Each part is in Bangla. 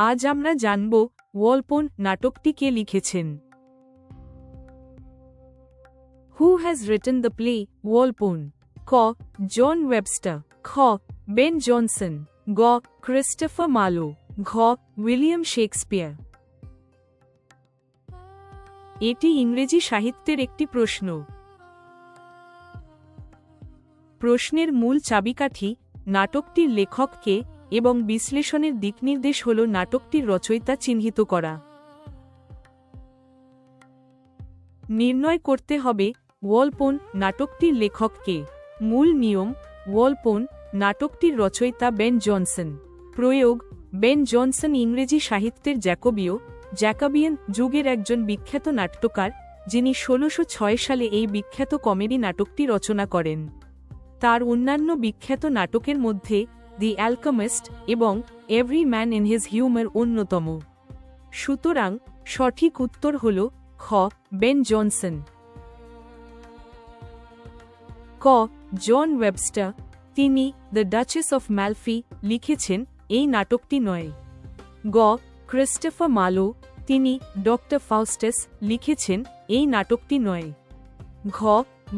আজ আমরা জানব ওয়ালপোন নাটকটি কে লিখেছেন। Who has written the play Volpone? ক. জন ওয়েবস্টার, খ. বেন জনসন, গ. ক্রিস্টোফার মার্লো, ঘ. William Shakespeare. এটি ইংরেজি সাহিত্যের একটি প্রশ্ন। প্রশ্নের মূল চাবিকাঠি নাটকটির লেখক কে এবং বিশ্লেষণের দিকনির্দেশ হল নাটকটির রচয়িতা চিহ্নিত করা। নির্ণয় করতে হবে ওয়ালপোন নাটকটির লেখক কে। মূল নিয়ম: ওয়ালপোন নাটকটির রচয়িতা বেন জনসন। প্রয়োগ: বেন জনসন ইংরেজি সাহিত্যের জ্যাকোবিয়ান যুগের একজন বিখ্যাত নাট্যকার, যিনি ১৬০৬ সালে এই বিখ্যাত কমেডি নাটকটি রচনা করেন। তার অন্যান্য বিখ্যাত নাটকের মধ্যে দি অ্যালকেমিস্ট এবং every man in his humour অন্যতম। সুতরাং সঠিক উত্তর হল খ. Ben Johnson. ক. জন ওয়েবস্টার, তিনি দ্য ডাচেস অফ ম্যালফি লিখেছেন, এই নাটকটি নয়। গ. ক্রিস্টোফার মার্লো, তিনি ডক্টর ফাউস্টাস লিখেছেন, এই নাটকটি নয়। ঘ.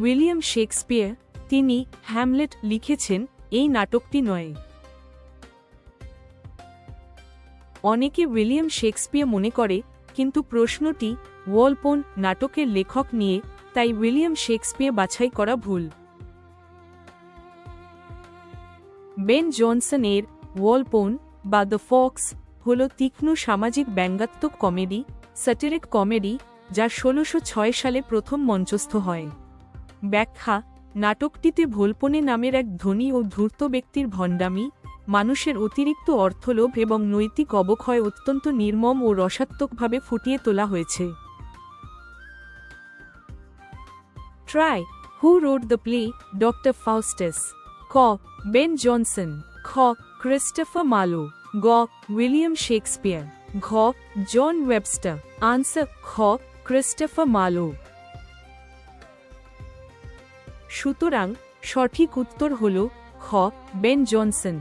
উইলিয়াম শেক্সপিয়ার, তিনি হ্যামলেট লিখেছেন, এই নাটকটি নয়। অনেকে উইলিয়াম শেক্সপিয়ার মনে করে, কিন্তু প্রশ্নটি ওয়ালপোন নাটকের লেখক নিয়ে, তাই উইলিয়াম শেক্সপিয়ার বাছাই করা ভুল। বেন জনসন এর ওয়ালপোন বা দ্য ফক্স হল তীক্ষ্ণ সামাজিক ব্যঙ্গাত্মক কমেডি, স্যাটিরিক কমেডি, যা ১৬০৬ সালে প্রথম মঞ্চস্থ হয়। ব্যাখ্যা: নাটকটিতে ভোলপোনে নামের এক ধনী ও ধূর্ত ব্যক্তির ভণ্ডামি, মানুষের অতিরিক্ত অর্থলোভ এবং নৈতিক অবক্ষয় অত্যন্ত নির্মম ও রসাত্মকভাবে ফুটিয়ে তোলা হয়েছে। Try. Who wrote the play Doctor Faustus? ক. বেন জনসন, খ. ক্রিস্টোফার মার্লো, গ. উইলিয়াম শেক্সপিয়ার, ঘ. John Webster. আনসার: খ. Christopher Marlowe. সুতরাং সঠিক উত্তর হল খ. Ben Johnson.